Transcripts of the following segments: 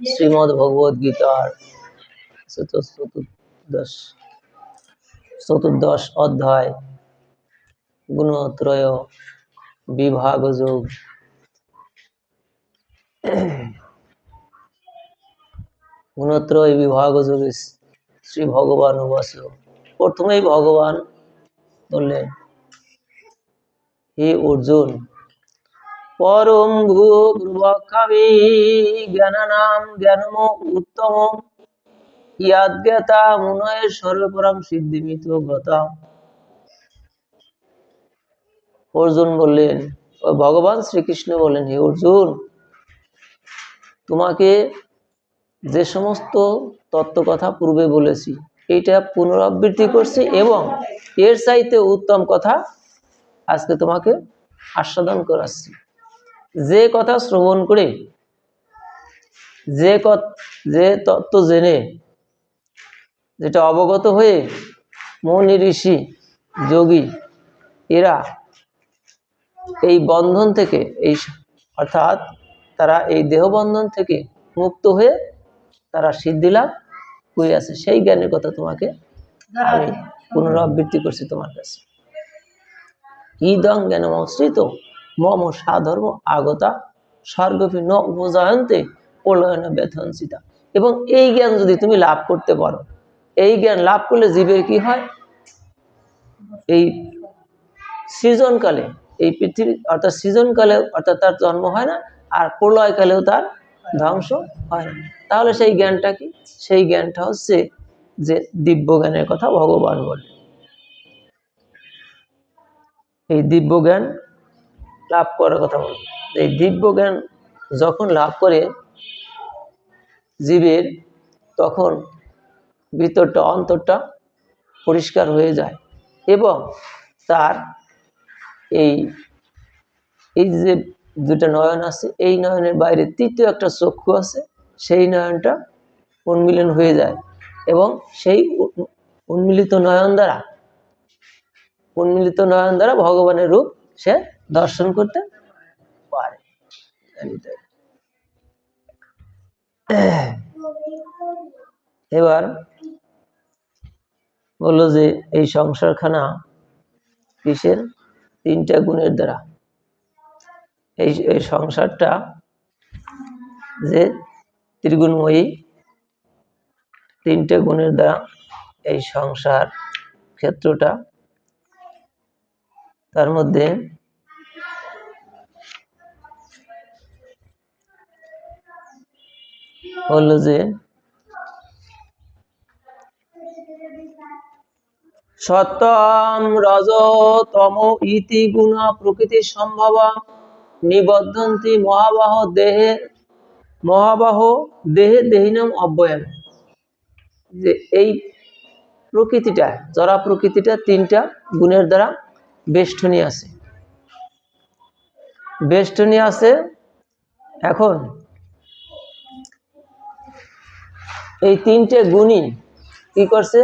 শ্রীমদ্ ভগবদ গীতার চতুর্দশ অধ্যায় গুণত্রয় বিভাগ যোগ। গুণত্রয় বিভাগ যোগে শ্রী ভগবান উবাচ। প্রথমেই ভগবান বললেন, হে অর্জুন, পরম ভূয় প্রবক্ষ্যামি জ্ঞানানাম জ্ঞানম উত্তম ইয়াজ্ঞাতা মুনয়ে সর্বপরম সিদ্ধিমিত গতা। অর্জুন বললেন, ভগবান শ্রীকৃষ্ণ বললেন, হে অর্জুন, তোমাকে যে সমস্ত তত্ত্ব কথা পূর্বে বলেছি এইটা পুনরাবৃত্তি করছি এবং এর চাইতে উত্তম কথা আজকে তোমাকে আস্বাদন করাচ্ছি। যে কথা শ্রবণ করে যে তত্ত্ব জেনে যেটা অবগত হয়ে মুনি ঋষি যোগী এরা এই বন্ধন থেকে অর্থাৎ তারা এই দেহবন্ধন থেকে মুক্ত হয়ে তারা সিদ্ধি লাভ করিয়াছে, সেই জ্ঞানের কথা তোমাকে আমি পুনরাবৃত্তি করছি তোমার কাছে। ইদং জ্ঞানমশ্রিত মম সাধর্ম আগতা স্বর্গপি ন উপজায়ন্তে প্রলয়ন ব্যথনসিতা। এবং এই জ্ঞান যদি তুমি লাভ করতে পারো, এই জ্ঞান লাভ করলে জীবের কি হয়, এই সৃজনকালে এই পৃথিবী অর্থাৎ সৃজনকালে অর্থাৎ তার জন্ম হয় না, আর প্রলয়কালেও তার ধ্বংস হয় না। তাহলে সেই জ্ঞানটা কি? সেই জ্ঞানটা হচ্ছে যে দিব্য জ্ঞানের কথা ভগবান বলে। এই দিব্য জ্ঞান লাভ করার কথা বলে। এই দিব্য জ্ঞান যখন লাভ করে জীবের, তখন ভিতরটা অন্তরটা পরিষ্কার হয়ে যায় এবং তার এই যে দুটা নয়ন আছে, এই নয়নের বাইরে তৃতীয় একটা চক্ষু আছে, সেই নয়নটা উন্মিলন হয়ে যায় এবং সেই উন্মিলিত নয়ন দ্বারা ভগবানের রূপ সে দর্শন করতে পারে। এবার বললো যে এই সংসারখানা কিসের? তিনটা গুণের দ্বারা। এই সংসারটা যে ত্রিগুণময়ী, তিনটে গুণের দ্বারা এই সংসার ক্ষেত্রটা। তার মধ্যে বললো যে সত্যম রজ তম ইতি গুণ প্রকৃতি সম্ভব নিবদ্ধন্তি মহাবাহ দেহে দেহিনম অব্যয়ম। যে এই প্রকৃতিটা, জড়া প্রকৃতিটা তিনটা গুণের দ্বারা বেষ্টনী আছে। এখন এই তিনটে গুণই কি করছে?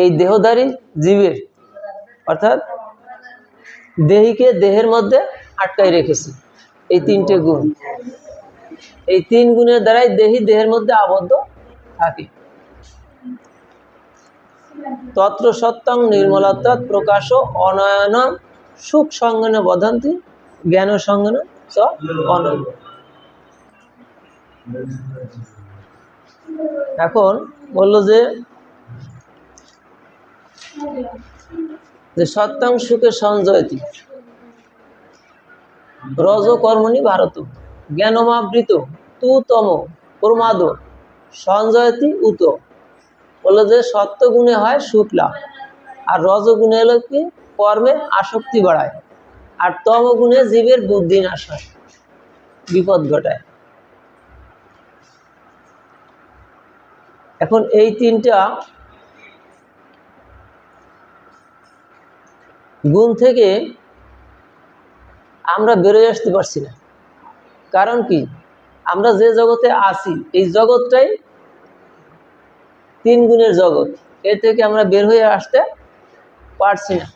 এই দেহধারী জীবের অর্থাৎ দেহীকে দেহের মধ্যে আটকাই রেখেছে। এই তিনটে গুণ, এই তিন গুণের দ্বারাই দেহী দেহের মধ্যে আবদ্ধ থাকে। তত্র সত্যং নির্মলত্বাৎ প্রকাশ অনয়ন সুখ সঙ্গেন বদন্তি জ্ঞান সঙ্গেন চ অনয়। এখন বললো যে সত্যং সুখে সঞ্জয়তি রজ কর্মণি ভারত জ্ঞানমাবৃত তু তম প্রমাদ সঞ্জয়তি উত। বললো যে সত্য গুণে হয় সুখ লাভ, আর রজগুণে হলো কি কর্মে আসক্তি বাড়ায়, আর তম গুণে জীবের বুদ্ধি নাশ হয়, বিপদ ঘটায়। এখন এই তিনটা গুণ থেকে আমরা বেরোয় আসতে পারছি না। কারণ কি? আমরা যে জগতে আছি এই জগৎটাই তিন গুণের জগৎ, এর থেকে আমরা বের হয়ে আসতে পারছি না।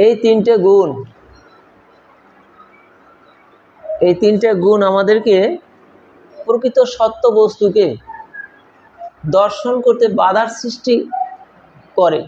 এই তিনটে গুণ এই তিনটা গুণ আমাদেরকে প্রকৃত সত্য বস্তুকে দর্শন করতে বাধার সৃষ্টি করে।